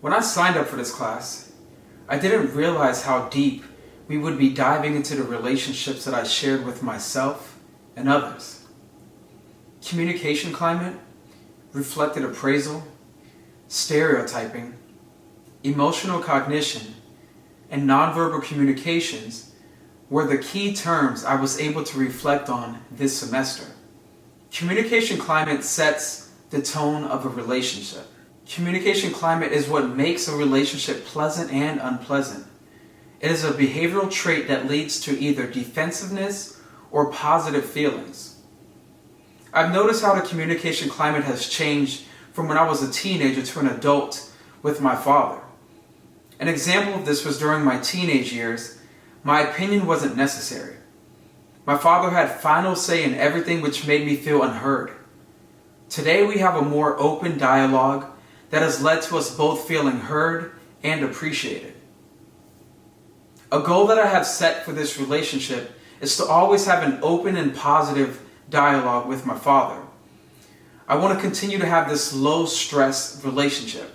When I signed up for this class, I didn't realize how deep we would be diving into the relationships that I shared with myself and others. Communication climate, reflected appraisal, stereotyping, emotional cognition, and nonverbal communications were the key terms I was able to reflect on this semester. Communication climate sets the tone of a relationship. Communication climate is what makes a relationship pleasant and unpleasant. It is a behavioral trait that leads to either defensiveness or positive feelings. I've noticed how the communication climate has changed from when I was a teenager to an adult with my father. An example of this was during my teenage years. My opinion wasn't necessary. My father had final say in everything, which made me feel unheard. Today we have a more open dialogue that has led to us both feeling heard and appreciated. A goal that I have set for this relationship is to always have an open and positive dialogue with my father. I want to continue to have this low-stress relationship.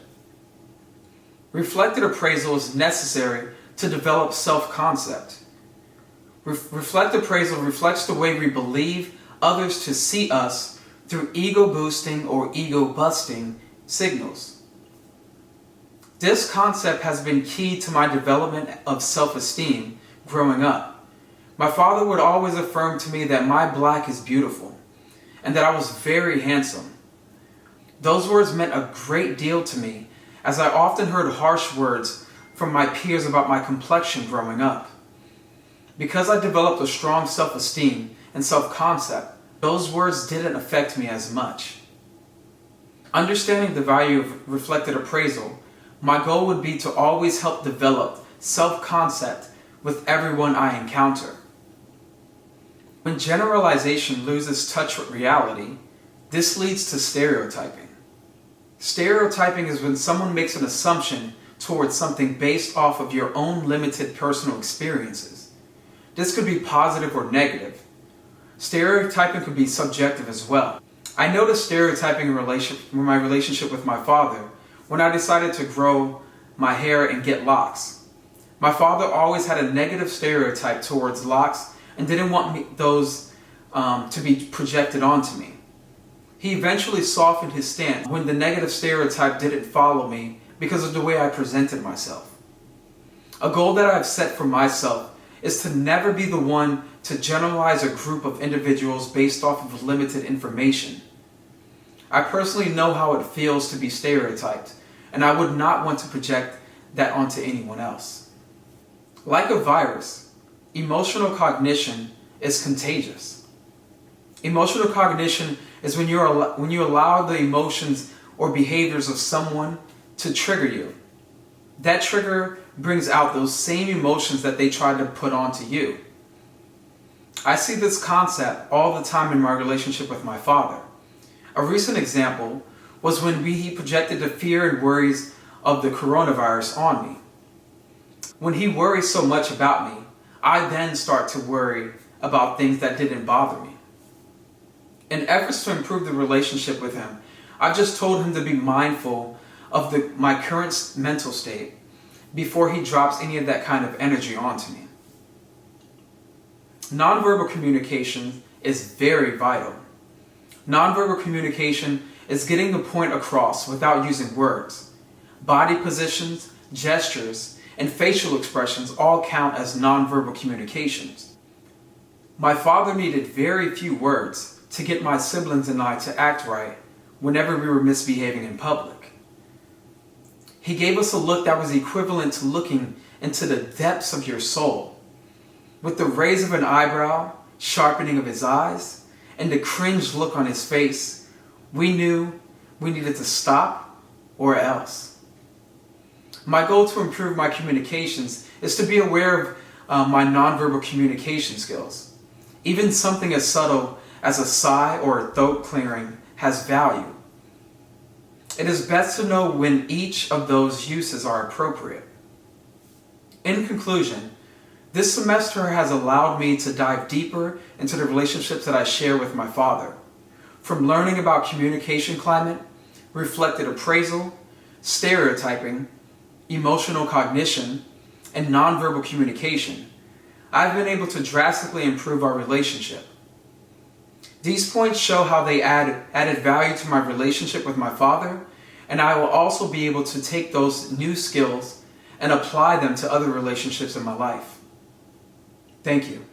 Reflected appraisal is necessary to develop self-concept. Reflected appraisal reflects the way we believe others to see us through ego-boosting or ego-busting signals. This concept has been key to my development of self-esteem growing up. My father would always affirm to me that my black is beautiful and that I was very handsome. Those words meant a great deal to me, as I often heard harsh words from my peers about my complexion growing up. Because I developed a strong self-esteem and self-concept, those words didn't affect me as much. Understanding the value of reflected appraisal, my goal would be to always help develop self-concept with everyone I encounter. When generalization loses touch with reality, this leads to stereotyping. Stereotyping is when someone makes an assumption towards something based off of your own limited personal experiences. This could be positive or negative. Stereotyping could be subjective as well. I noticed stereotyping in my relationship with my father when I decided to grow my hair and get locks. My father always had a negative stereotype towards locks and didn't want those to be projected onto me. He eventually softened his stance when the negative stereotype didn't follow me because of the way I presented myself. A goal that I've set for myself is to never be the one to generalize a group of individuals based off of limited information. I personally know how it feels to be stereotyped, and I would not want to project that onto anyone else. Like a virus, emotional cognition is contagious. Emotional cognition is when you allow the emotions or behaviors of someone to trigger you. That trigger brings out those same emotions that they tried to put onto you. I see this concept all the time in my relationship with my father. A recent example was when he projected the fear and worries of the coronavirus on me. When he worries so much about me, I then start to worry about things that didn't bother me. In efforts to improve the relationship with him, I've just told him to be mindful of my current mental state before he drops any of that kind of energy onto me. Nonverbal communication is very vital. Nonverbal communication is getting the point across without using words. Body positions, gestures, and facial expressions all count as nonverbal communications. My father needed very few words to get my siblings and I to act right whenever we were misbehaving in public. He gave us a look that was equivalent to looking into the depths of your soul. With the raise of an eyebrow, sharpening of his eyes, and the cringe look on his face, we knew we needed to stop or else. My goal to improve my communications is to be aware of my nonverbal communication skills. Even something as subtle as a sigh or a throat clearing has value. It is best to know when each of those uses are appropriate. In conclusion, This semester has allowed me to dive deeper into the relationships that I share with my father. From learning about communication climate, reflected appraisal, stereotyping, emotional cognition, and nonverbal communication, I've been able to drastically improve our relationship. These points show how they added value to my relationship with my father, and I will also be able to take those new skills and apply them to other relationships in my life. Thank you.